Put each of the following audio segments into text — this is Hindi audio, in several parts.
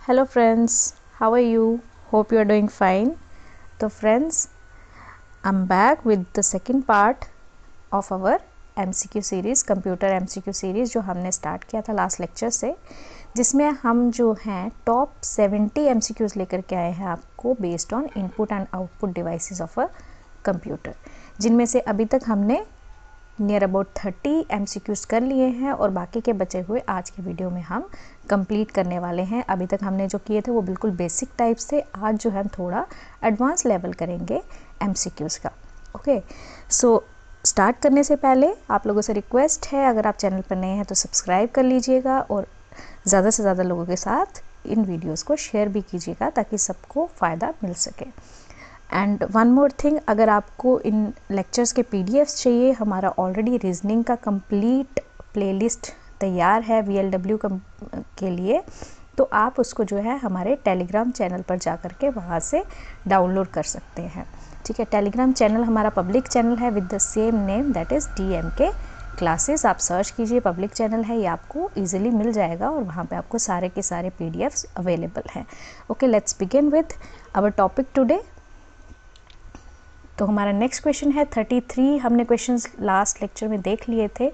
Hello friends, how are you? Hope you are doing fine. So friends, I'm back with the second part of our MCQ series, computer MCQ series जो हमने स्टार्ट किया था लास्ट लेक्चर से, जिसमें हम जो हैं टॉप 70 MCQs लेकर के आए हैं आपको based on input and output devices of a computer, जिनमें से अभी तक हमने नियर अबाउट 30 MCQs कर लिए हैं और बाकी के बचे हुए आज के वीडियो में हम कंप्लीट करने वाले हैं। अभी तक हमने जो किए थे वो बिल्कुल बेसिक टाइप से, आज जो है हम थोड़ा एडवांस लेवल करेंगे MCQs का। ओके, सो स्टार्ट करने से पहले आप लोगों से रिक्वेस्ट है, अगर आप चैनल पर नए हैं तो सब्सक्राइब कर लीजिएगा और ज़्यादा से ज़्यादा लोगों के साथ इन वीडियोज़ को शेयर भी कीजिएगा ताकि सबको फ़ायदा मिल सके। एंड वन मोर थिंग, अगर आपको इन लेक्चर्स के PDFs चाहिए, हमारा ऑलरेडी रीजनिंग का कंप्लीट प्लेलिस्ट तैयार है VLW के लिए, तो आप उसको जो है हमारे टेलीग्राम चैनल पर जा कर के वहाँ से डाउनलोड कर सकते हैं। ठीक है, टेलीग्राम चैनल हमारा पब्लिक चैनल है with the same name, that is DMK classes. आप सर्च कीजिए, पब्लिक चैनल है, ये आपको इजीली मिल जाएगा और वहाँ पे आपको सारे के सारे PDFs अवेलेबल हैं। Okay, let's begin with our topic today. तो हमारा नेक्स्ट क्वेश्चन है 33। हमने क्वेश्चंस लास्ट लेक्चर में देख लिए थे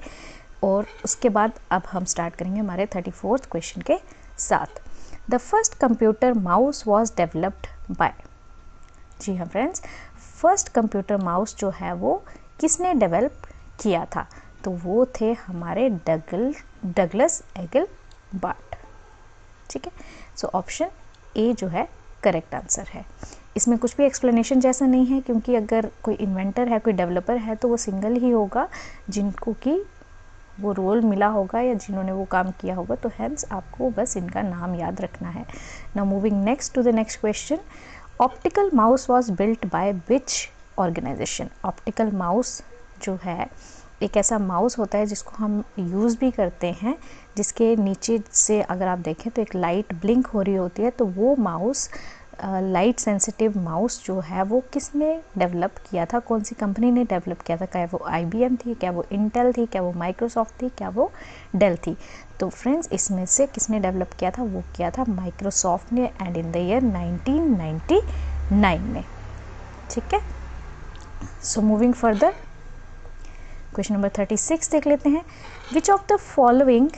और उसके बाद अब हम स्टार्ट करेंगे हमारे 34th क्वेश्चन के साथ। The first computer mouse was developed by, जी हाँ फ्रेंड्स, फर्स्ट कंप्यूटर माउस जो है वो किसने डेवलप किया था? तो वो थे हमारे डगलस एगलबार्ट। ठीक है, सो ऑप्शन ए जो है करेक्ट आंसर है। इसमें कुछ भी एक्सप्लेनेशन जैसा नहीं है, क्योंकि अगर कोई इन्वेंटर है, कोई डेवलपर है, तो वो सिंगल ही होगा जिनको कि वो रोल मिला होगा या जिन्होंने वो काम किया होगा, तो हेंस आपको बस इनका नाम याद रखना है। Now moving next to the next question, optical mouse was built by which organization? Optical mouse जो है एक ऐसा माउस होता है जिसको हम यूज़ भी करते हैं, जिसके नीचे से अगर आप देखें तो एक लाइट ब्लिंक हो रही होती है, तो वो माउस लाइट सेंसिटिव माउस जो है वो किसने डेवलप किया था, कौन सी कंपनी ने डेवलप किया था? क्या वो IBM थी, क्या वो इंटेल थी, क्या वो माइक्रोसॉफ्ट थी, क्या वो डेल थी? तो फ्रेंड्स, इसमें से किसने डेवलप किया था? वो किया था माइक्रोसॉफ्ट ने, एंड इन द ईयर 1999 में। ठीक है, so moving further, question number 36 देख लेते हैं। विच of the following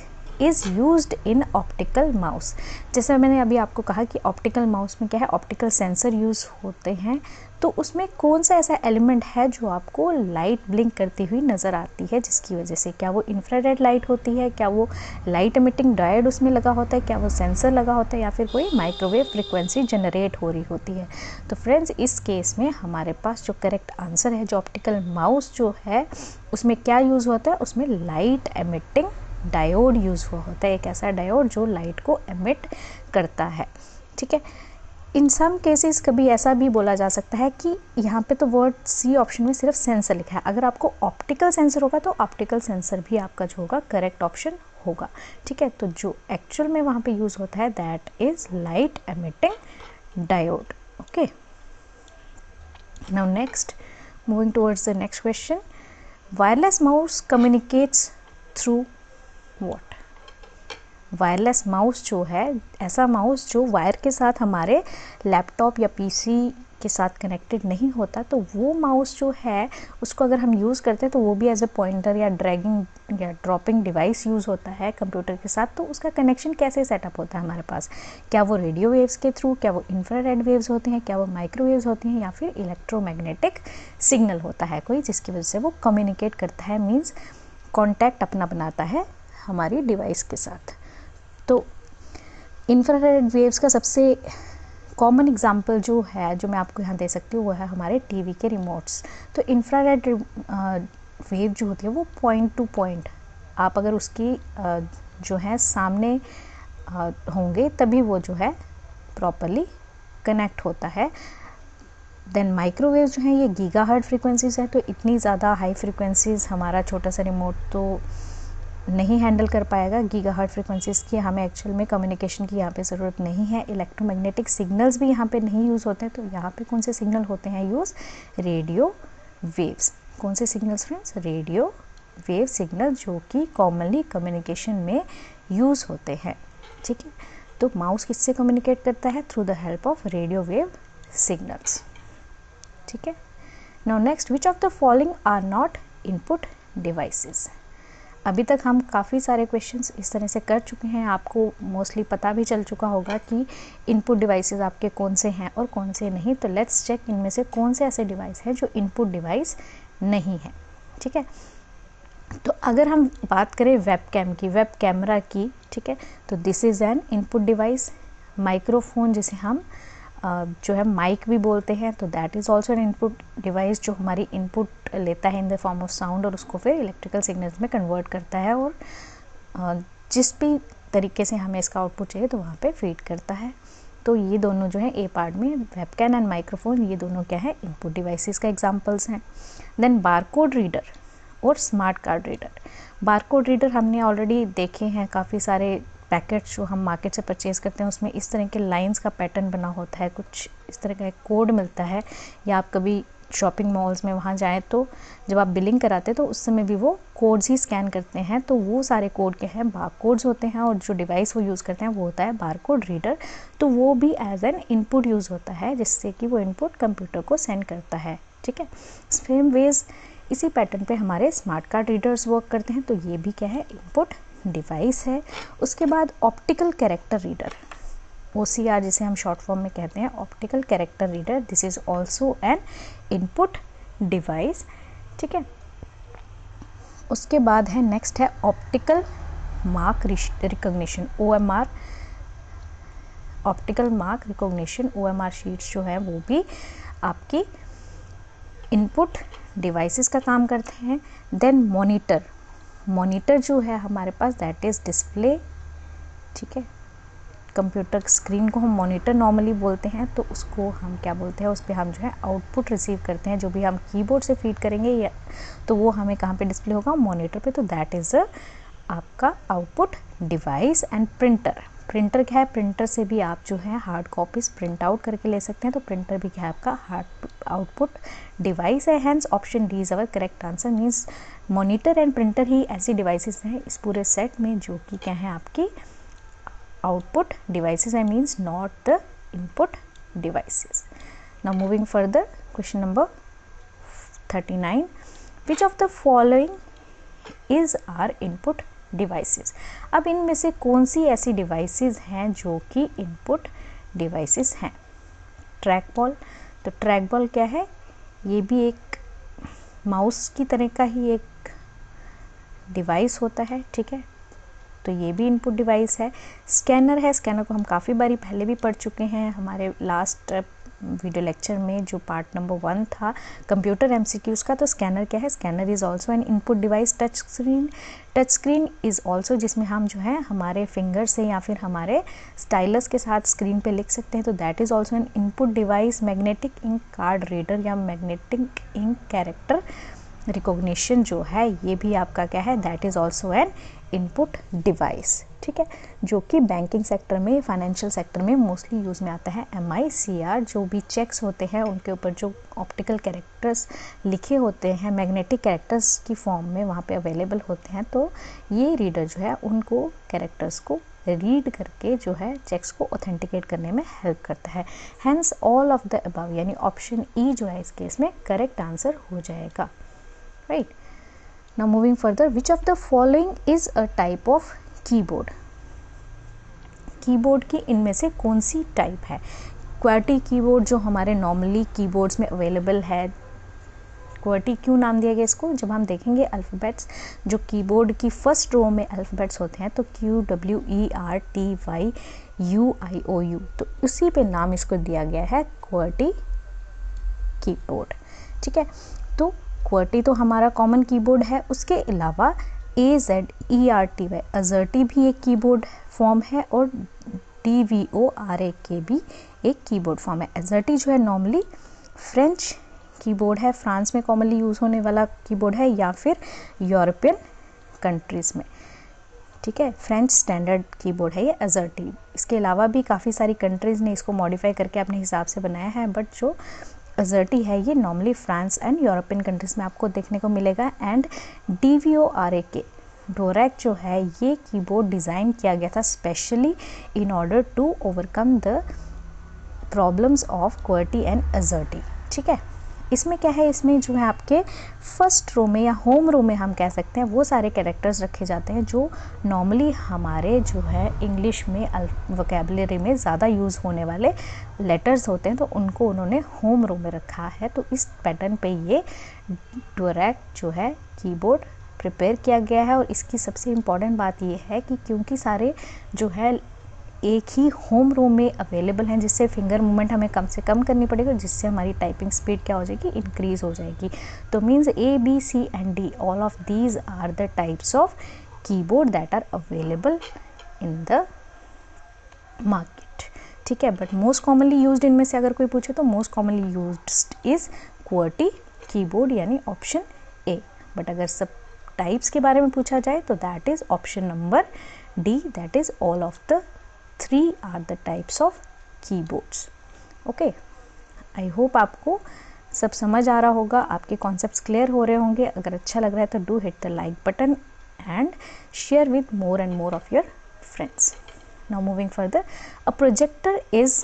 is used in optical mouse? जैसे मैंने अभी आपको कहा कि ऑप्टिकल माउस में क्या है, ऑप्टिकल सेंसर यूज़ होते हैं, तो उसमें कौन सा ऐसा एलिमेंट है जो आपको लाइट ब्लिंक करती हुई नज़र आती है, जिसकी वजह से? क्या वो इंफ्रारेड लाइट होती है, क्या वो लाइट एमिटिंग डायोड उसमें लगा होता है, क्या वो सेंसर लगा होता है, या फिर कोई माइक्रोवेव फ्रिक्वेंसी जनरेट हो रही होती है? तो फ्रेंड्स, इस केस में हमारे पास जो करेक्ट आंसर है, जो ऑप्टिकल माउस जो है उसमें क्या यूज़ होता है, उसमें लाइट एमिटिंग डायोड यूज़ हुआ होता है, एक ऐसा डायोड जो लाइट को एमिट करता है। ठीक है, इन सम केसेस कभी ऐसा भी बोला जा सकता है कि यहाँ पे तो वर्ड सी ऑप्शन में सिर्फ सेंसर लिखा है, अगर आपको ऑप्टिकल सेंसर होगा तो ऑप्टिकल सेंसर भी आपका जो होगा करेक्ट ऑप्शन होगा। ठीक है, तो जो एक्चुअल में वहाँ पे यूज़ होता है that is light emitting diode. Okay, now next, moving towards the next question, wireless mouse communicates through what? Wireless mouse जो है ऐसा माउस जो वायर के साथ हमारे लैपटॉप या PC के साथ कनेक्टेड नहीं होता, तो वो माउस जो है उसको अगर हम यूज़ करते हैं तो वो भी एज ए पॉइंटर या ड्रैगिंग या ड्रॉपिंग डिवाइस यूज़ होता है कंप्यूटर के साथ। तो उसका कनेक्शन कैसे सेटअप होता है हमारे पास? क्या वो रेडियो वेव्स के थ्रू, क्या वो इंफ्रारेड वेव्स होते हैं, क्या वो माइक्रोवेव्स होती हैं, या फिर इलेक्ट्रोमैग्नेटिक सिग्नल होता है कोई, जिसकी वजह से वो कम्युनिकेट करता है, मीन्स कॉन्टैक्ट अपना बनाता है हमारी डिवाइस के साथ? तो इंफ्रारेड वेव्स का सबसे कॉमन एग्जांपल जो है, जो मैं आपको यहाँ दे सकती हूँ, वो है हमारे टीवी के रिमोट्स। तो इंफ्रारेड वेव जो होती है वो पॉइंट टू पॉइंट, आप अगर उसकी जो है सामने होंगे तभी वो जो है प्रॉपरली कनेक्ट होता है। देन माइक्रोवेव जो है ये गीगाहर्ट्ज़ फ्रीक्वेंसीज है, तो इतनी ज़्यादा हाई फ्रीक्वेंसीज हमारा छोटा सा रिमोट तो नहीं हैंडल कर पाएगा। गीगाहर्ट्ज़ फ्रीक्वेंसीज की हमें एक्चुअल में कम्युनिकेशन की यहाँ पे ज़रूरत नहीं है। इलेक्ट्रोमैग्नेटिक सिग्नल्स भी यहाँ पे नहीं यूज़ होते हैं, तो यहाँ पे कौन से सिग्नल होते हैं यूज़? Radio waves. कौन से signals friends? Radio wave signal, जो कि कॉमनली कम्युनिकेशन में यूज़ होते हैं। ठीक है, तो माउस किससे कम्युनिकेट करता है? Through the help of radio wave signals. ठीक है। Now next, which of the following are not input devices. अभी तक हम काफ़ी सारे क्वेश्चंस इस तरह से कर चुके हैं, आपको मोस्टली पता भी चल चुका होगा कि इनपुट डिवाइसेस आपके कौन से हैं और कौन से नहीं। तो लेट्स चेक इनमें से कौन से ऐसे डिवाइस हैं जो इनपुट डिवाइस नहीं है। ठीक है, तो अगर हम बात करें वेब कैमरा की, ठीक है, तो this is an input device. Microphone जिसे हम जो है माइक भी बोलते हैं, तो that is also an input device जो हमारी इनपुट लेता है in the form of sound और उसको फिर इलेक्ट्रिकल सिग्नल्स में कन्वर्ट करता है और जिस भी तरीके से हमें इसका आउटपुट चाहिए तो वहाँ पे फीड करता है। तो ये दोनों जो है ए पार्ट में वेबकैम एंड माइक्रोफोन, ये दोनों क्या है? इनपुट डिवाइसेस का एग्जांपल्स हैं। देन बारकोड रीडर और smart card reader. Barcode reader हमने ऑलरेडी देखे हैं, काफ़ी सारे पैकेट्स जो हम मार्केट से परचेज़ करते हैं उसमें इस तरह के लाइंस का पैटर्न बना होता है, कुछ इस तरह का एक कोड मिलता है, या आप कभी शॉपिंग मॉल्स में वहाँ जाएँ तो जब आप बिलिंग कराते हैं तो उस समय भी वो कोड्स ही स्कैन करते हैं, तो वो सारे कोड के हैं बारकोड्स होते हैं, और जो डिवाइस वो यूज़ करते हैं वो होता है बारकोड रीडर। तो वो भी एज एन इनपुट यूज़ होता है, जिससे कि वो इनपुट कंप्यूटर को सेंड करता है। ठीक है, सेम वेज इसी पैटर्न पे हमारे स्मार्ट कार्ड रीडर्स वर्क करते हैं, तो ये भी क्या है? इनपुट डिवाइस है। उसके बाद ऑप्टिकल कैरेक्टर रीडर, OCR जिसे हम शॉर्ट फॉर्म में कहते हैं, optical character reader, this is also an input device. ठीक है, उसके बाद है नेक्स्ट है optical mark recognition, OMR, optical mark recognition, OMR sheets जो है वो भी आपकी इनपुट डिवाइसेस का काम करते हैं। देन मॉनिटर जो है हमारे पास, दैट इज़ डिस्प्ले। ठीक है, कंप्यूटर स्क्रीन को हम मॉनिटर नॉर्मली बोलते हैं, तो उसको हम क्या बोलते हैं? उस पर हम जो है आउटपुट रिसीव करते हैं, जो भी हम कीबोर्ड से फीड करेंगे या तो वो हमें कहाँ पे डिस्प्ले होगा? मॉनिटर पे। तो दैट इज़ आपका आउटपुट डिवाइस। एंड प्रिंटर क्या है? प्रिंटर से भी आप जो है हार्ड कॉपीज प्रिंट आउट करके ले सकते हैं, तो प्रिंटर भी क्या है? आपका हार्ड आउटपुट डिवाइस है। Hence option D is our correct answer. Means monitor and printer ही ऐसी डिवाइसेस हैं इस पूरे सेट में जो कि क्या है? आपकी आउटपुट डिवाइसेस है, means not the input devices. Now moving further, question number 39, which of the following is are input devices. अब इनमें से कौन सी ऐसी डिवाइसेस हैं जो कि इनपुट डिवाइसेस हैं? ट्रैक बॉल, तो ट्रैक बॉल क्या है? ये भी एक माउस की तरह का ही एक डिवाइस होता है। ठीक है, तो ये भी इनपुट डिवाइस है। स्कैनर है, स्कैनर को हम काफ़ी बारी पहले भी पढ़ चुके हैं हमारे लास्ट वीडियो लेक्चर में, जो पार्ट नंबर 1 था कंप्यूटर MCQs का। तो स्कैनर क्या है? Scanner is also an input device. Touch screen is also, जिसमें हम जो है हमारे फिंगर से या फिर हमारे स्टाइलस के साथ स्क्रीन पे लिख सकते हैं, तो that is also an input device. Magnetic ink card reader या मैग्नेटिक इंक कैरेक्टर रिकॉग्निशन जो है, ये भी आपका क्या है? That is also an input device. ठीक है, जो कि बैंकिंग सेक्टर में, फाइनेंशियल सेक्टर में मोस्टली यूज़ में आता है। MICR, जो भी चेक्स होते हैं उनके ऊपर जो ऑप्टिकल कैरेक्टर्स लिखे होते हैं मैग्नेटिक कैरेक्टर्स की फॉर्म में वहाँ पे अवेलेबल होते हैं, तो ये रीडर जो है उनको कैरेक्टर्स को रीड करके जो है चेक्स को ऑथेंटिकेट करने में हेल्प करता है। Hence all of the above, यानी ऑप्शन ई जो है इस केस में करेक्ट आंसर हो जाएगा। Right, now moving further, which of the following is a type of keyboard? Keyboard की इनमें से कौन सी टाइप है? QWERTY कीबोर्ड जो हमारे नॉर्मली कीबोर्ड्स में अवेलेबल है। QWERTY क्यों नाम दिया गया इसको? जब हम देखेंगे अल्फ़ाबेट्स, जो कीबोर्ड की फर्स्ट रो में अल्फ़ाबेट्स होते हैं, तो QWERTYUIOU, तो उसी पे नाम इसको दिया गया है QWERTY कीबोर्ड। ठीक है, तो QWERTY तो हमारा कॉमन कीबोर्ड है। उसके अलावा AZERTY अज़र्टी भी एक कीबोर्ड फॉर्म है, और DVORAK भी एक कीबोर्ड फॉर्म है। अज़र्टी जो है नॉर्मली फ्रेंच कीबोर्ड है, फ्रांस में कॉमनली यूज़ होने वाला कीबोर्ड है, या फिर यूरोपियन कंट्रीज़ में। ठीक है, फ्रेंच स्टैंडर्ड कीबोर्ड है ये अज़र्टी। इसके अलावा भी काफ़ी सारी कंट्रीज़ ने इसको मॉडिफाई करके अपने हिसाब से बनाया है, बट जो अज़र्टी है ये normally France and European countries में आपको देखने को मिलेगा। एंड DVORAK डोरैक जो है ये कीबोर्ड डिज़ाइन किया गया था specially in order to overcome the problems of QWERTY and AZERTY। ठीक है, इसमें क्या है, इसमें जो है आपके फर्स्ट रो में या होम रो में हम कह सकते हैं वो सारे कैरेक्टर्स रखे जाते हैं जो नॉर्मली हमारे जो है इंग्लिश में वोकेबलरी में ज़्यादा यूज़ होने वाले लेटर्स होते हैं, तो उनको उन्होंने होम रो में रखा है। तो इस पैटर्न पे ये डोरैक जो है कीबोर्ड प्रिपेयर किया गया है। और इसकी सबसे इम्पॉर्टेंट बात ये है कि क्योंकि सारे जो है एक ही होम रो में अवेलेबल हैं, जिससे फिंगर मूवमेंट हमें कम से कम करनी पड़ेगी, जिससे हमारी टाइपिंग स्पीड क्या हो जाएगी, इंक्रीज हो जाएगी। तो means A, B, C and D all of these are the types of keyboard that are available in the market. ठीक है, बट मोस्ट कॉमनली यूज्ड इनमें से अगर कोई पूछे तो most commonly used is QWERTY keyboard यानी ऑप्शन A। बट अगर सब टाइप्स के बारे में पूछा जाए तो that is option number D, that is all of the 3 are the types of keyboards. Okay, I hope आपको सब समझ आ रहा होगा, आपके कॉन्सेप्ट्स क्लियर हो रहे होंगे। अगर अच्छा लग रहा है तो do hit the like button and share with more and more of your friends. Now moving further, a projector is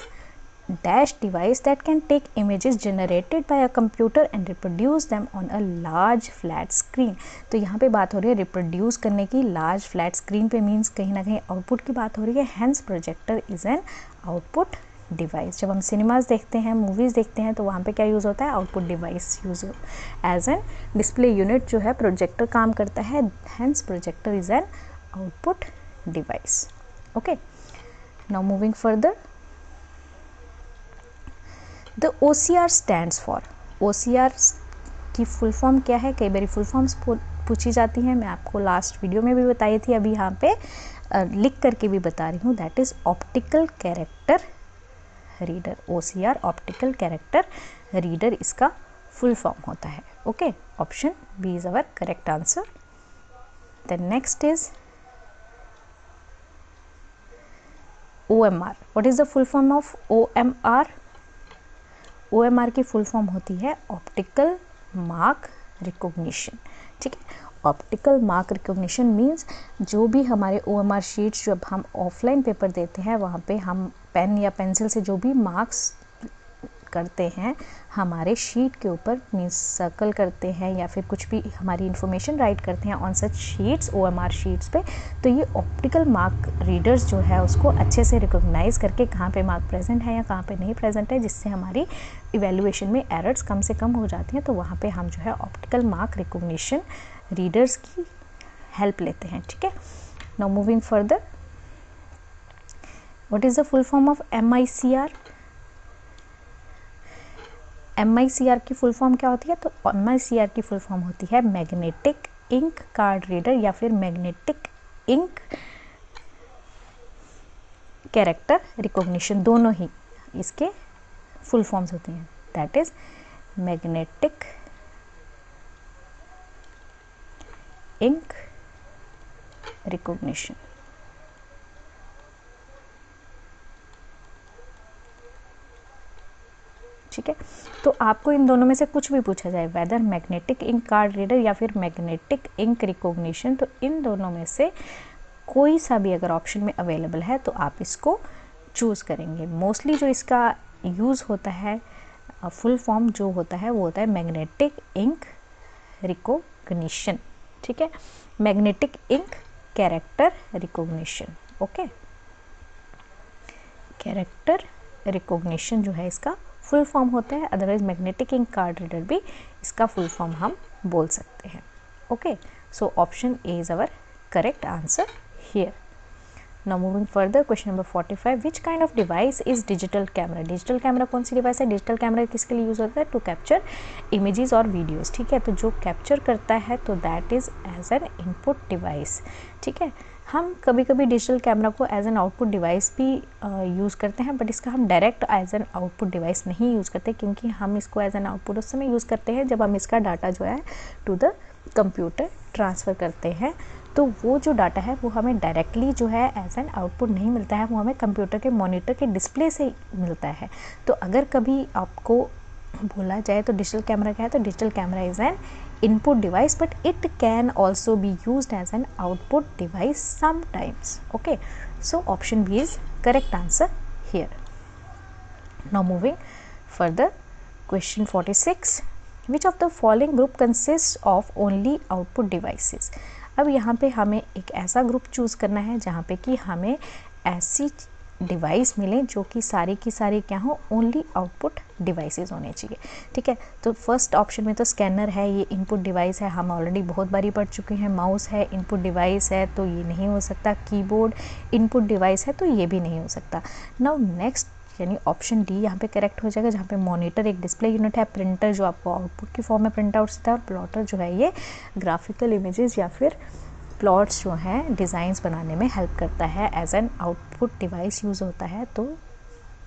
dash device that can take images generated by a computer and reproduce them on a large flat screen। तो यहाँ पे बात हो रही है रिप्रोड्यूस करने की लार्ज फ्लैट स्क्रीन पे, मीन्स कहीं ना कहीं आउटपुट की बात हो रही है। Hence projector is an output device. जब हम सिनेमाज देखते हैं, मूवीज़ देखते हैं, तो वहाँ पे क्या यूज़ होता है, output device use as an display unit जो है प्रोजेक्टर काम करता है। Hence projector is an output device. Okay, now moving further, the OCR stands for. OCR की फुल फॉर्म क्या है, कई बार फुल फॉर्म्स पूछी जाती हैं। मैं आपको लास्ट वीडियो में भी बताई थी, अभी यहाँ पे लिख करके भी बता रही हूँ। That is optical character reader. OCR optical character reader इसका फुल फॉर्म होता है। Okay, option B is our correct answer. Then next is OMR। What is the full form of OMR? OMR की फुल फॉर्म होती है ऑप्टिकल मार्क रिकॉग्निशन। ठीक है, ऑप्टिकल मार्क रिकॉग्निशन मीन्स जो भी हमारे OMR शीट्स जब हम ऑफलाइन पेपर देते हैं, वहाँ पे हम पेन या पेंसिल से जो भी मार्क्स करते हैं हमारे शीट के ऊपर, मीन्स सर्कल करते हैं या फिर कुछ भी हमारी इंफॉर्मेशन राइट करते हैं on such sheets, OMR sheets पे, तो ये ऑप्टिकल मार्क रीडर्स जो है उसको अच्छे से रिकॉग्नाइज करके कहाँ पे मार्क प्रेजेंट है या कहाँ पे नहीं प्रेजेंट है, जिससे हमारी इवेल्युएशन में एरर्स कम से कम हो जाती हैं। तो वहाँ पे हम जो है ऑप्टिकल मार्क रिकॉग्निशन रीडर्स की हेल्प लेते हैं। ठीक है, now moving further, what is the full form of MICR? MICR की फुल फॉर्म क्या होती है? तो MICR की फुल फॉर्म होती है मैग्नेटिक इंक कार्ड रीडर या फिर मैग्नेटिक इंक कैरेक्टर रिकॉग्निशन। दोनों ही इसके फुल फॉर्म्स होती हैं। That is magnetic ink recognition. ठीक है, तो आपको इन दोनों में से कुछ भी पूछा जाए, whether magnetic ink card reader या फिर मैग्नेटिक इंक रिकॉग्निशन, तो इन दोनों में से कोई सा भी अगर ऑप्शन में अवेलेबल है तो आप इसको चूज़ करेंगे। मोस्टली जो इसका यूज़ होता है, फुल फॉर्म जो होता है वो होता है मैग्नेटिक इंक रिकॉग्निशन। ठीक है, magnetic ink character recognition. Okay, character recognition जो है इसका फुल फॉर्म होता है, otherwise magnetic ink card reader भी इसका फुल फॉर्म हम बोल सकते हैं। Okay, so option A is our correct answer here. Now moving further, question number 45, which kind of device is digital camera? Digital camera कौन सी डिवाइस है? डिजिटल कैमरा किसके लिए यूज़ होता है? टू कैप्चर इमेजेस और वीडियोस। ठीक है, तो जो कैप्चर करता है तो that is as an input device. ठीक है, हम कभी कभी डिजिटल कैमरा को एज एन आउटपुट डिवाइस भी यूज़ करते हैं, बट इसका हम direct as an output device नहीं यूज़ करते, क्योंकि हम इसको एज एन आउटपुट उस समय यूज़ करते हैं जब हम इसका डाटा जो है टू द कंप्यूटर ट्रांसफ़र करते हैं। तो वो जो डाटा है वो हमें डायरेक्टली जो है एज एन आउटपुट नहीं मिलता है, वो हमें कंप्यूटर के मॉनिटर के डिस्प्ले से मिलता है। तो अगर कभी आपको बोला जाए तो डिजिटल कैमरा क्या है, तो digital camera is an input device, but it can also be used as an output device sometimes. Okay, so option B is correct answer here. Now moving further, question 46, which of the following group consists of only output devices? अब यहाँ पे हमें एक ऐसा ग्रुप चूज़ करना है जहाँ पे कि हमें ऐसी डिवाइस मिले जो कि सारी की सारी क्या हो, ओनली आउटपुट डिवाइसेस होने चाहिए। ठीक है, तो फर्स्ट ऑप्शन में तो स्कैनर है, ये इनपुट डिवाइस है, हम ऑलरेडी बहुत बारी पढ़ चुके हैं। माउस है, इनपुट डिवाइस है, तो ये नहीं हो सकता। कीबोर्ड इनपुट डिवाइस है, तो ये भी नहीं हो सकता। नाउ नेक्स्ट यानी ऑप्शन डी यहाँ पे करेक्ट हो जाएगा, जहाँ पे मॉनिटर एक डिस्प्ले यूनिट है, प्रिंटर जो आपको आउटपुट की फॉर्म में प्रिंट आउट देता है, और प्लॉटर जो है ये ग्राफिकल इमेजेस या फिर प्लॉट्स जो हैं डिज़ाइंस बनाने में हेल्प करता है, as an output device use होता है। तो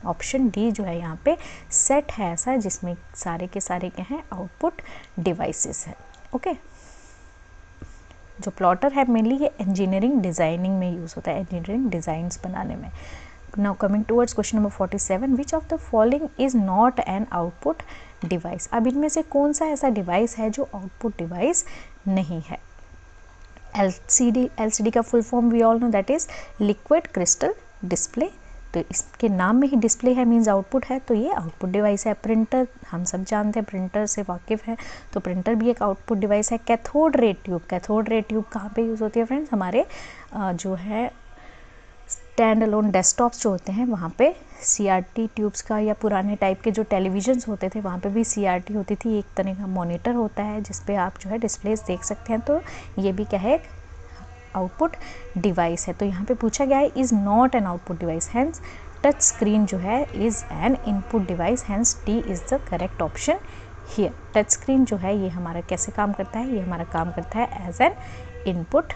ऑप्शन डी जो है यहाँ पे सेट है ऐसा जिसमें सारे के सारे क्या हैं, आउटपुट डिवाइसेस हैं। ओके, जो प्लॉटर है मेनली ये इंजीनियरिंग डिज़ाइनिंग में यूज़ होता है, इंजीनियरिंग डिज़ाइंस बनाने में। Now coming towards question number 47, which of the following is not an output device? अब इनमें से कौन सा ऐसा डिवाइस है जो आउटपुट डिवाइस नहीं है? LCD का full form we all know, that is liquid crystal display. तो इसके नाम में ही डिस्प्ले है, मीन्स आउटपुट है, तो ये आउटपुट डिवाइस है। प्रिंटर हम सब जानते हैं, प्रिंटर से वाकिफ़ है, तो प्रिंटर भी एक आउटपुट डिवाइस है। Cathode ray tube, cathode ray tube कहाँ पे यूज़ होती है फ्रेंड्स? हमारे जो है स्टैंड अलोन डेस्कटॉप्स जो होते हैं वहाँ पे CRT ट्यूब्स का, या पुराने टाइप के जो टेलीविजन्स होते थे वहाँ पे भी CRT होती थी, एक तरह का मॉनिटर होता है जिस पे आप जो है डिस्प्लेस देख सकते हैं। तो ये भी क्या है, आउटपुट डिवाइस है। तो यहाँ पे पूछा गया है is not an output device, hence touch screen जो है is an input device, hence D is the correct option here. Touch screen जो है ये हमारा कैसे काम करता है? ये हमारा काम करता है as an input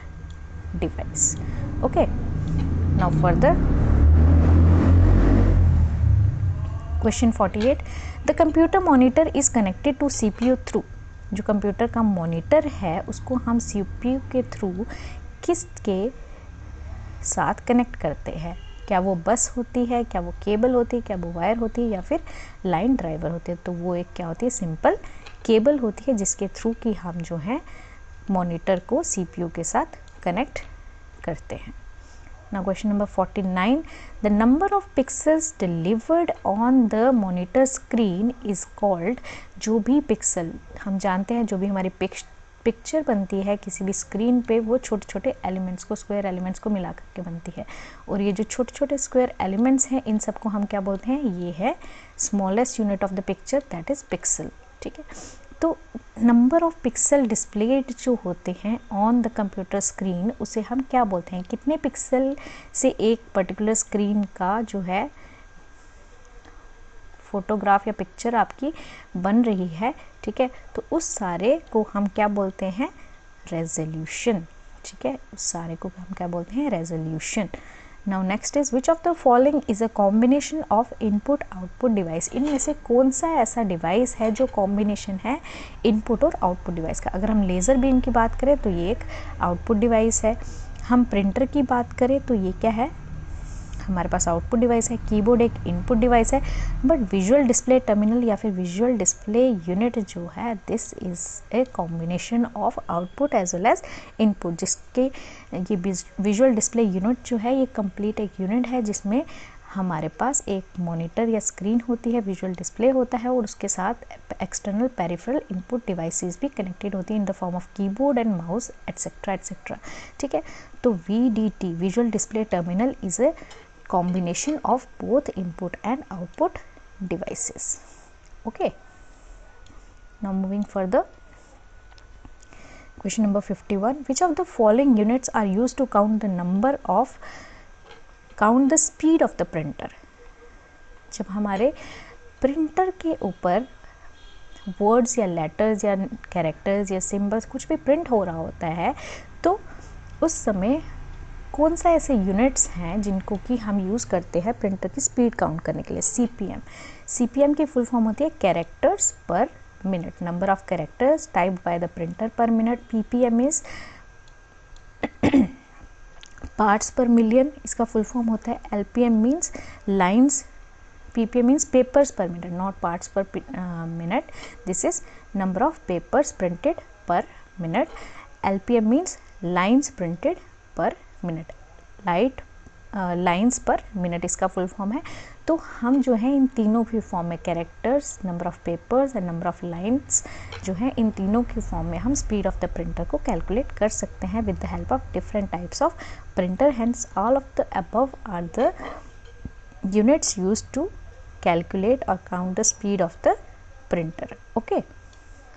device. Okay, now further question 48, the computer monitor is connected to CPU through, जो कंप्यूटर का मॉनिटर है उसको हम CPU के थ्रू किसके साथ कनेक्ट करते हैं? क्या वो बस होती है, क्या वो केबल होती है, क्या वो वायर होती है, या फिर लाइन ड्राइवर होती है? तो वो एक क्या होती है, सिंपल केबल होती है जिसके थ्रू कि हम जो है मॉनिटर को CPU के साथ कनेक्ट करते हैं। Now question number 49, the number of pixels delivered on the monitor screen is called, जो भी पिक्सल हम जानते हैं, जो भी हमारी पिक्चर बनती है किसी भी स्क्रीन पे, वो छोटे छोटे एलिमेंट्स को, स्क्वायर एलिमेंट्स को मिला करके बनती है, और ये जो छोटे छोटे स्क्वायर एलिमेंट्स हैं इन सबको हम क्या बोलते हैं? ये है smallest unit of the picture, that is pixel. ठीक है, तो नंबर ऑफ पिक्सल डिस्प्लेड जो होते हैं ऑन द कंप्यूटर स्क्रीन उसे हम क्या बोलते हैं? कितने पिक्सल से एक पर्टिकुलर स्क्रीन का जो है फोटोग्राफ या पिक्चर आपकी बन रही है, ठीक है, तो उस सारे को हम क्या बोलते हैं? रेजोल्यूशन। ठीक है, उस सारे को हम क्या बोलते हैं? Resolution. Now next is which of the following is a combination of input output device? इनमें से कौन सा ऐसा डिवाइस है जो कॉम्बिनेशन है इनपुट और आउटपुट डिवाइस का? अगर हम लेज़र बीम की बात करें तो ये एक आउटपुट डिवाइस है, हम प्रिंटर की बात करें तो ये क्या है, हमारे पास आउटपुट डिवाइस है। कीबोर्ड एक इनपुट डिवाइस है, बट विजुअल डिस्प्ले टर्मिनल या फिर विजुअल डिस्प्ले यूनिट जो है, this is a combination of output as well as input, जिसके ये विजुअल डिस्प्ले यूनिट जो है ये कंप्लीट एक यूनिट है जिसमें हमारे पास एक मॉनिटर या स्क्रीन होती है, विजुअल डिस्प्ले होता है, और उसके साथ एक्सटर्नल पेरिफेरल इनपुट डिवाइसेस भी कनेक्टेड होती हैं in the form of keyboard and mouse etcetera etcetera. ठीक है, तो VDT visual display terminal is a combination of both input and output devices. Okay, now moving further, question number 51, which of the following units are used to count the speed of the printer? जब हमारे प्रिंटर के ऊपर वर्ड्स या लेटर्स या कैरेक्टर्स या सिंबल्स कुछ भी प्रिंट हो रहा होता है, तो उस समय कौन सा ऐसे यूनिट्स हैं जिनको कि हम यूज़ करते हैं प्रिंटर की स्पीड काउंट करने के लिए? CPM। CPM की फुल फॉर्म होती है कैरेक्टर्स पर minute, number of characters typed by the printer पर मिनट। PPM इज पार्ट्स पर मिलियन, इसका फुल फॉर्म होता है। LPM means lines, PPM means papers पर मिनट, नॉट पार्ट्स पर minute. This is number of papers printed per minute. LPM means lines printed per minute. Lines पर मिनट इसका फुल फॉर्म है. तो हम जो है इन तीनों की फॉर्म में characters, number of papers and number of lines जो है इन तीनों की फॉर्म में हम स्पीड ऑफ द प्रिंटर को कैलकुलेट कर सकते हैं with the help of different types of printer. Hence all of the above are the units used to calculate or count the speed of the printer. Okay,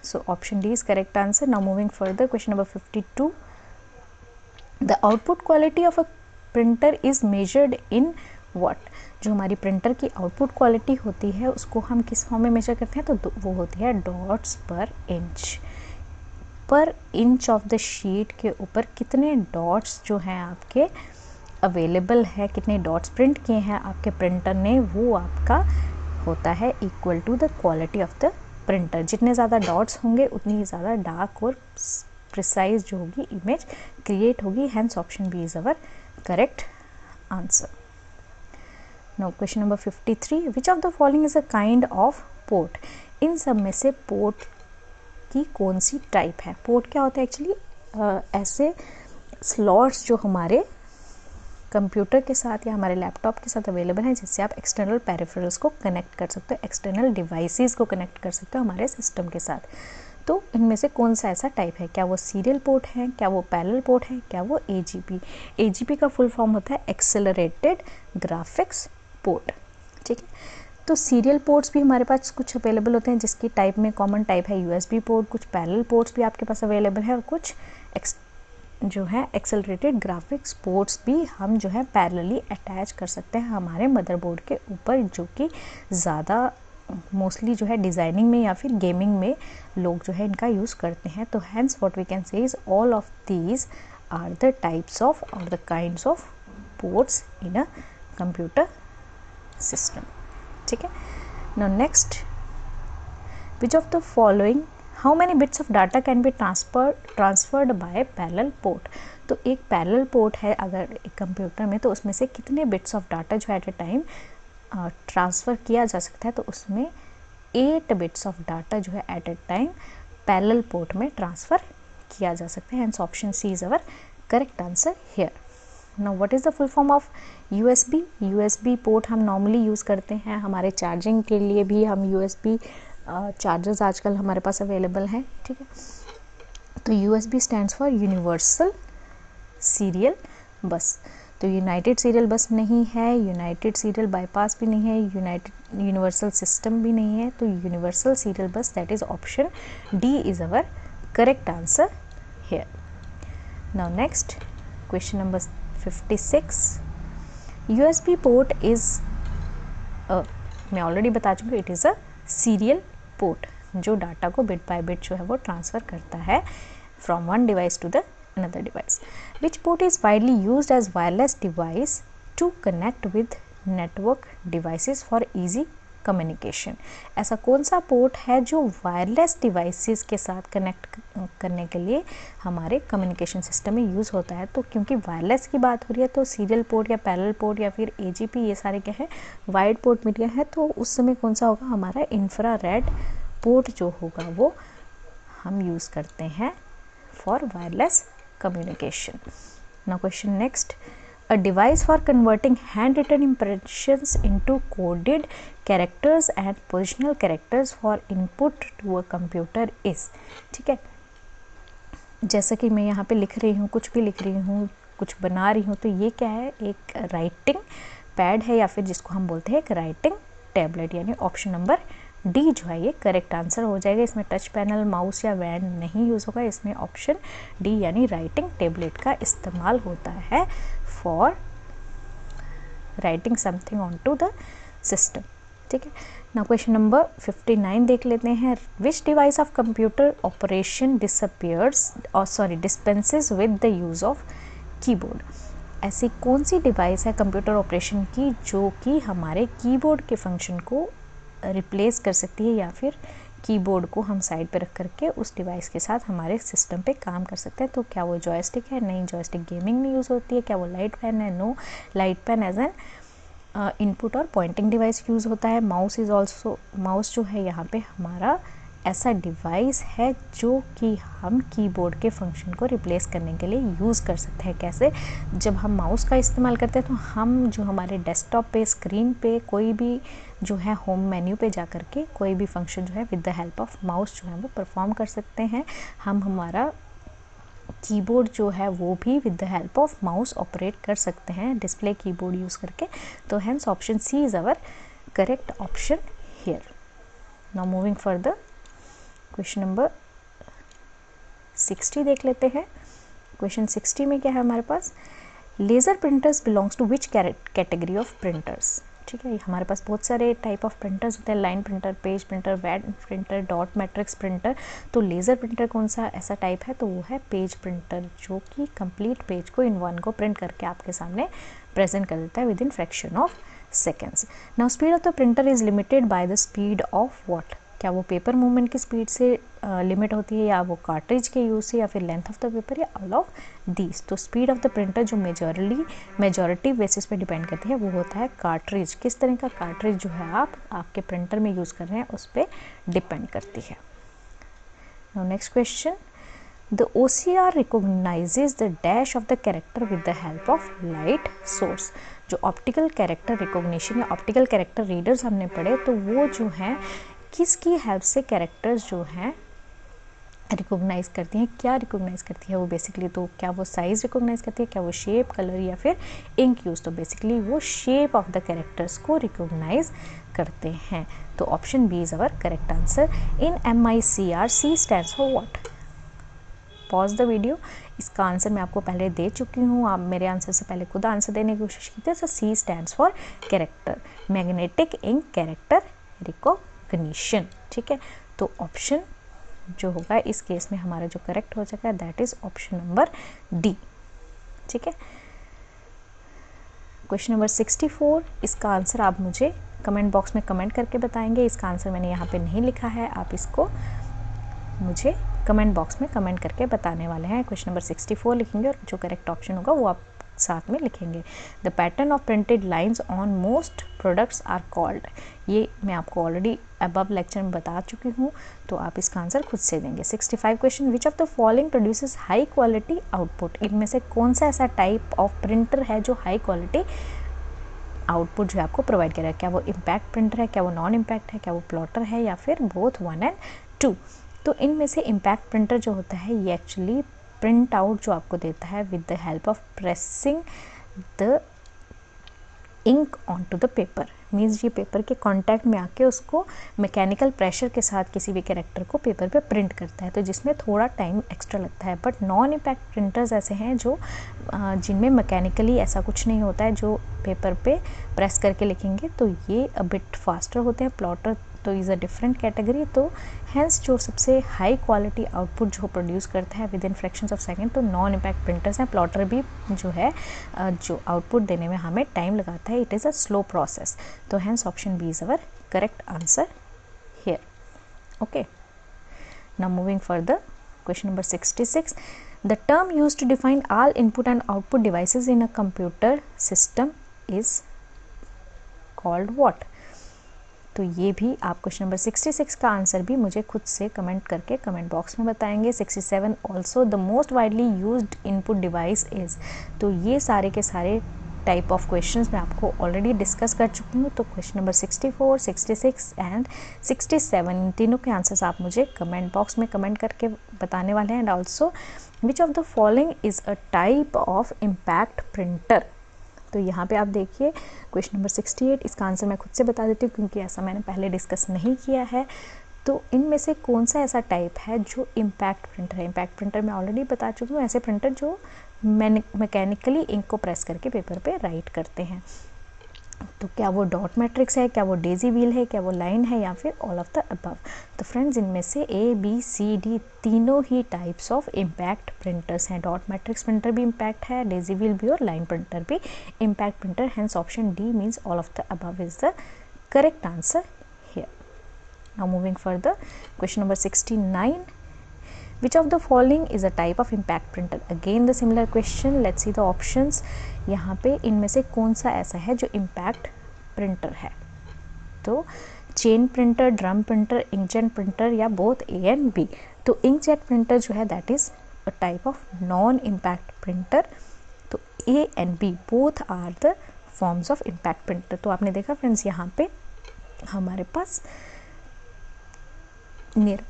so option D is correct answer. Now moving further, question number 52. The output quality of a printer is measured in what? जो हमारी प्रिंटर की आउटपुट क्वालिटी होती है उसको हम किस फॉर्म में मेजर करते हैं? तो वो होती है डॉट्स पर इंच. पर इंच ऑफ द शीट के ऊपर कितने डॉट्स जो हैं आपके अवेलेबल है, कितने डॉट्स प्रिंट किए हैं आपके प्रिंटर ने, वो आपका होता है equal to the quality of the printer. जितने ज़्यादा डॉट्स होंगे उतनी ही ज़्यादा डार्क और प्रिसाइज जो होगी इमेज क्रिएट होगी. Hence option B is our correct answer. Now question number 53. Which of the following is a kind of port? इन सब में से पोर्ट की कौन सी टाइप है? पोर्ट क्या होता है एक्चुअली? ऐसे स्लॉट्स जो हमारे कंप्यूटर के साथ या हमारे लैपटॉप के साथ अवेलेबल हैं जिससे आप एक्सटर्नल पेरिफेरल्स को कनेक्ट कर सकते हो, एक्सटर्नल डिवाइसेस को कनेक्ट कर सकते हो हमारे सिस्टम के साथ. तो इनमें से कौन सा ऐसा टाइप है? क्या वो सीरियल पोर्ट है, क्या वो पैरेलल पोर्ट है, क्या वो AGP? AGP का फुल फॉर्म होता है एक्सेलरेटेड ग्राफिक्स पोर्ट. ठीक है, तो सीरियल पोर्ट्स भी हमारे पास कुछ अवेलेबल होते हैं जिसकी टाइप में कॉमन टाइप है USB पोर्ट. कुछ पैरेलल पोर्ट्स भी आपके पास अवेलेबल है और कुछ जो है एक्सेलरेटेड ग्राफिक्स पोर्ट्स भी हम जो है पैरेलली अटैच कर सकते हैं हमारे मदरबोर्ड के ऊपर, जो कि ज़्यादा मोस्टली जो है डिज़ाइनिंग में या फिर गेमिंग में लोग जो है इनका यूज़ करते हैं. तो hence what we can say is all of these are the types of or the kinds of ports in a computer system. ठीक है. Now next, which of the following how many bits of data can be transferred by parallel port? तो एक पैरेलल पोर्ट है अगर एक कंप्यूटर में, तो उसमें से कितने बिट्स ऑफ डाटा जो एट ए टाइम ट्रांसफ़र किया जा सकता है? तो उसमें 8 बिट्स ऑफ डाटा जो है at a time parallel port में ट्रांसफ़र किया जा सकता है. Hence option C is our correct answer here. Now what is the full form of USB? USB port हम नॉर्मली यूज़ करते हैं हमारे चार्जिंग के लिए भी. हम USB चार्जर्स आजकल हमारे पास अवेलेबल हैं. ठीक है, तो USB stands for universal serial बस. तो यूनाइटेड सीरियल बस नहीं है, यूनाइटेड सीरियल बाईपास भी नहीं है, यूनिवर्सल सिस्टम भी नहीं है. तो universal serial bus, that is option D is our correct answer here. Now next question number 56. USB port is मैं ऑलरेडी बता चुकी हूँ, it is a serial port जो डाटा को बिट बाय बिट जो है वो ट्रांसफ़र करता है from one device to the another device. Which port is widely used as wireless device to connect with network devices for easy communication? ऐसा कौन सा पोर्ट है जो वायरलेस डिवाइसेस के साथ कनेक्ट करने के लिए हमारे कम्युनिकेशन सिस्टम में यूज़ होता है? तो क्योंकि वायरलेस की बात हो रही है तो सीरियल पोर्ट या पैरेलल पोर्ट या फिर AGP ये सारे क्या है वाइड पोर्ट मीडिया है. तो उस समय कौन सा होगा? हमारा इंफ्रारेड पोर्ट जो होगा वो हम यूज़ करते हैं for wireless communication. Now question next. A device for converting handwritten impressions into coded characters and positional characters for input to a computer is. ठीक है, जैसा कि मैं यहाँ पे लिख रही हूँ, कुछ भी लिख रही हूँ, कुछ बना रही हूँ, तो ये क्या है? एक राइटिंग पैड है या फिर जिसको हम बोलते हैं एक राइटिंग टैबलेट. यानी ऑप्शन नंबर D जो है ये करेक्ट आंसर हो जाएगा. इसमें टच पैनल, माउस या वैन नहीं यूज़ होगा. इसमें ऑप्शन D यानी राइटिंग टैबलेट का इस्तेमाल होता है for writing something on to the system. ठीक है. नाउ क्वेश्चन नंबर 59 देख लेते हैं. Which device of computer operation dispenses with the use of keyboard? ऐसी कौन सी डिवाइस है कंप्यूटर ऑपरेशन की जो कि हमारे कीबोर्ड के फंक्शन को रिप्लेस कर सकती है या फिर कीबोर्ड को हम साइड पे रख करके उस डिवाइस के साथ हमारे सिस्टम पे काम कर सकते हैं? तो क्या वो जॉयस्टिक है? नहीं, जॉयस्टिक गेमिंग में यूज़ होती है. क्या वो लाइट पेन है? No, light pen as an input और पॉइंटिंग डिवाइस यूज़ होता है. माउस इज़ ऑल्सो, माउस जो है यहाँ पे हमारा ऐसा डिवाइस है जो कि हम कीबोर्ड के फंक्शन को रिप्लेस करने के लिए यूज़ कर सकते हैं। कैसे? जब हम माउस का इस्तेमाल करते हैं तो हम जो हमारे डेस्कटॉप पे, स्क्रीन पे, कोई भी जो है होम मेन्यू पे जा कर के कोई भी फंक्शन जो है with the help of mouse जो है वो परफॉर्म कर सकते हैं। हम हमारा कीबोर्ड जो है वो भी with the help of mouse operate कर सकते हैं डिस्प्ले कीबोर्ड यूज़ करके। तो hence option C is our correct option here. Now moving further, question number 60 देख लेते हैं। क्वेश्चन 60 में क्या है हमारे पास? Laser printers belongs to which category of printers. ठीक है, हमारे पास बहुत सारे टाइप ऑफ प्रिंटर्स होते हैं, line printer, page printer, wet printer, dot matrix printer. तो लेज़र प्रिंटर कौन सा ऐसा टाइप है? तो वो है पेज प्रिंटर, जो कि कंप्लीट पेज को इन वन को प्रिंट करके आपके सामने प्रेजेंट कर देता है with in fraction of seconds. Now speed of the printer is limited by the speed of what? क्या वो पेपर मूवमेंट की स्पीड से लिमिट होती है, या वो कार्ट्रिज के यूज से, या फिर लेंथ ऑफ द पेपर, या ऑल ऑफ दीज? तो स्पीड ऑफ द प्रिंटर जो मेजॉरिटी बेसिस पे डिपेंड करती है वो होता है कार्ट्रिज। किस तरह का कार्ट्रिज जो है आप आपके प्रिंटर में यूज़ कर रहे हैं उस पर डिपेंड करती है। Now next question, the OCR recognises the dash of the character with the help of light source. जो ऑप्टिकल कैरेक्टर रिकोगनिशन या ऑप्टिकल कैरेक्टर रीडर्स हमने पढ़े, तो वो जो है किसकी हेल्प से कैरेक्टर्स जो हैं रिकोगनाइज करती हैं? क्या रिकोगनाइज करती है वो बेसिकली? तो क्या वो साइज़ रिकोगनाइज करती है, क्या वो शेप, कलर, या फिर इंक यूज़? तो बेसिकली वो शेप ऑफ द कैरेक्टर्स को रिकोगनाइज करते हैं। तो option B is our correct answer. In MICR C stands for what? Pause the video, इसका आंसर मैं आपको पहले दे चुकी हूँ, आप मेरे आंसर से पहले खुद आंसर देने की कोशिश कीजिए। तो C stands for character, magnetic ink character recognition. ठीक है, तो ऑप्शन जो होगा इस केस में हमारा जो करेक्ट हो जाएगा that is option number D. ठीक है, क्वेश्चन नंबर 64, इसका आंसर आप मुझे कमेंट बॉक्स में कमेंट करके बताएंगे। इसका आंसर मैंने यहाँ पे नहीं लिखा है, आप इसको मुझे कमेंट बॉक्स में कमेंट करके बताने वाले हैं। क्वेश्चन नंबर 64 लिखेंगे और जो करेक्ट ऑप्शन होगा वो आप साथ में लिखेंगे। The pattern of printed lines on most products are called. ये मैं आपको ऑलरेडी अबव लेक्चर में बता चुकी हूँ, तो आप इसका आंसर खुद से देंगे। 65 question, which of the following produces high quality output. इनमें से कौन सा ऐसा टाइप ऑफ प्रिंटर है जो हाई क्वालिटी आउटपुट जो आपको प्रोवाइड करेगा? क्या वो इम्पैक्ट प्रिंटर है, क्या वो नॉन इम्पैक्ट है, क्या वो प्लॉटर है, या फिर बोथ 1 and 2? तो इनमें से इम्पैक्ट प्रिंटर जो होता है ये एक्चुअली प्रिंट आउट जो आपको देता है with the help of pressing the ink on to the paper. Means ये पेपर के कांटेक्ट में आके उसको मैकेनिकल प्रेशर के साथ किसी भी कैरेक्टर को पेपर पे प्रिंट करता है, तो जिसमें थोड़ा टाइम एक्स्ट्रा लगता है। बट नॉन इम्पैक्ट प्रिंटर्स ऐसे हैं जो जिनमें मैकेनिकली ऐसा कुछ नहीं होता है, जो पेपर पे प्रेस करके लिखेंगे, तो ये अ बिट फास्टर होते हैं। प्लॉटर तो इज़ अ डिफरेंट कैटेगरी। तो हैंस जो सबसे हाई क्वालिटी आउटपुट जो प्रोड्यूस करता है with in fractions of second, तो नॉन इम्पैक्ट प्रिंटर्स हैं। प्लॉटर भी जो है जो आउटपुट देने में हमें टाइम लगाता है, it is a slow process. तो hence option B is our correct answer here. Okay, now moving further, question number 66, the term used to define all input and output devices in a computer system is called what? तो ये भी आप क्वेश्चन नंबर 66 का आंसर भी मुझे खुद से कमेंट करके कमेंट बॉक्स में बताएंगे। 67, also the most widely used input device is. तो ये सारे के सारे टाइप ऑफ क्वेश्चंस मैं आपको ऑलरेडी डिस्कस कर चुकी हूँ। तो क्वेश्चन नंबर 64, 66 एंड 67 इन तीनों के आंसर्स आप मुझे कमेंट बॉक्स में कमेंट करके बताने वाले हैं। And also which of the following is a type of impact printer. तो यहाँ पे आप देखिए क्वेश्चन नंबर 68, इसका आंसर मैं खुद से बता देती हूँ क्योंकि ऐसा मैंने पहले डिस्कस नहीं किया है। तो इनमें से कौन सा ऐसा टाइप है जो इम्पैक्ट प्रिंटर है? इम्पैक्ट प्रिंटर मैं ऑलरेडी बता चुकी हूँ, ऐसे प्रिंटर जो मैकेनिकली इंक को प्रेस करके पेपर पे राइट करते हैं। तो क्या वो डॉट मैट्रिक्स है, क्या वो डेजी व्हील है, क्या वो लाइन है, या फिर ऑल ऑफ द अबव? तो फ्रेंड्स इनमें से A, B, C, D तीनों ही टाइप्स ऑफ इम्पैक्ट प्रिंटर्स हैं। डॉट मैट्रिक्स प्रिंटर भी इम्पैक्ट है, डेजी व्हील भी, और लाइन प्रिंटर भी impact printer. Hence option D means all of the above is the correct answer here. Now moving further, question number 69, which of the following is a type of impact printer? Again the similar question, let's see the options. यहाँ पे इनमें से कौन सा ऐसा है जो impact printer है? तो chain printer, drum printer, inkjet printer या बोथ ए एंड बी। तो इंकजेट प्रिंटर जो है that is a type of non impact printer. तो A and B both are the forms of impact printer. तो आपने देखा फ्रेंड्स यहाँ पे हमारे पास नियर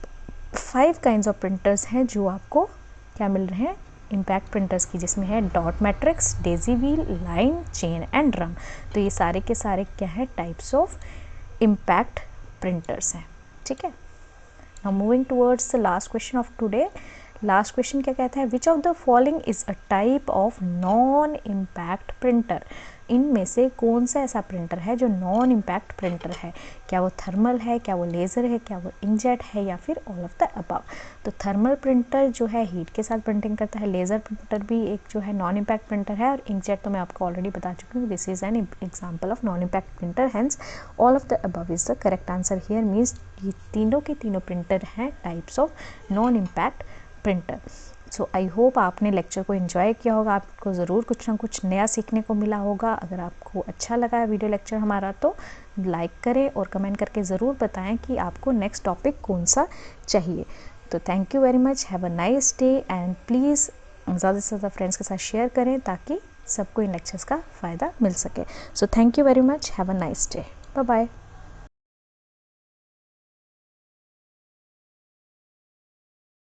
5 काइंड्स ऑफ प्रिंटर्स हैं जो आपको क्या मिल रहे हैं, इम्पैक्ट प्रिंटर्स की, जिसमें है dot matrix, Daisy wheel, line, chain and drum. तो ये सारे के सारे क्या है, टाइप्स ऑफ इम्पैक्ट प्रिंटर्स हैं। ठीक है, now moving towards the last question of today. Last question क्या कहता है, विच of the following is a type of non impact printer. इनमें से कौन सा ऐसा प्रिंटर है जो नॉन इम्पैक्ट प्रिंटर है? क्या वो थर्मल है, क्या वो लेज़र है, क्या वो इंकजेट है, या फिर ऑल ऑफ द अबव। तो थर्मल प्रिंटर जो है हीट के साथ प्रिंटिंग करता है, लेज़र प्रिंटर भी एक जो है नॉन इम्पैक्ट प्रिंटर है, और इंकजेट तो मैं आपको ऑलरेडी बता चुकी हूँ, this is an example of non impact printer, hence all of the above is the correct answer here. Means ये तीनों के तीनों प्रिंटर हैं types of non impact printer. So I hope आपने लेक्चर को एंजॉय किया होगा, आपको ज़रूर कुछ ना कुछ नया सीखने को मिला होगा। अगर आपको अच्छा लगा वीडियो लेक्चर हमारा तो लाइक करें और कमेंट करके ज़रूर बताएं कि आपको नेक्स्ट टॉपिक कौन सा चाहिए। तो thank you very much, have a nice day, and please ज़्यादा से ज़्यादा फ्रेंड्स के साथ शेयर करें ताकि सबको इन लेक्चर्स का फ़ायदा मिल सके। So thank you very much, have a nice day, bye bye.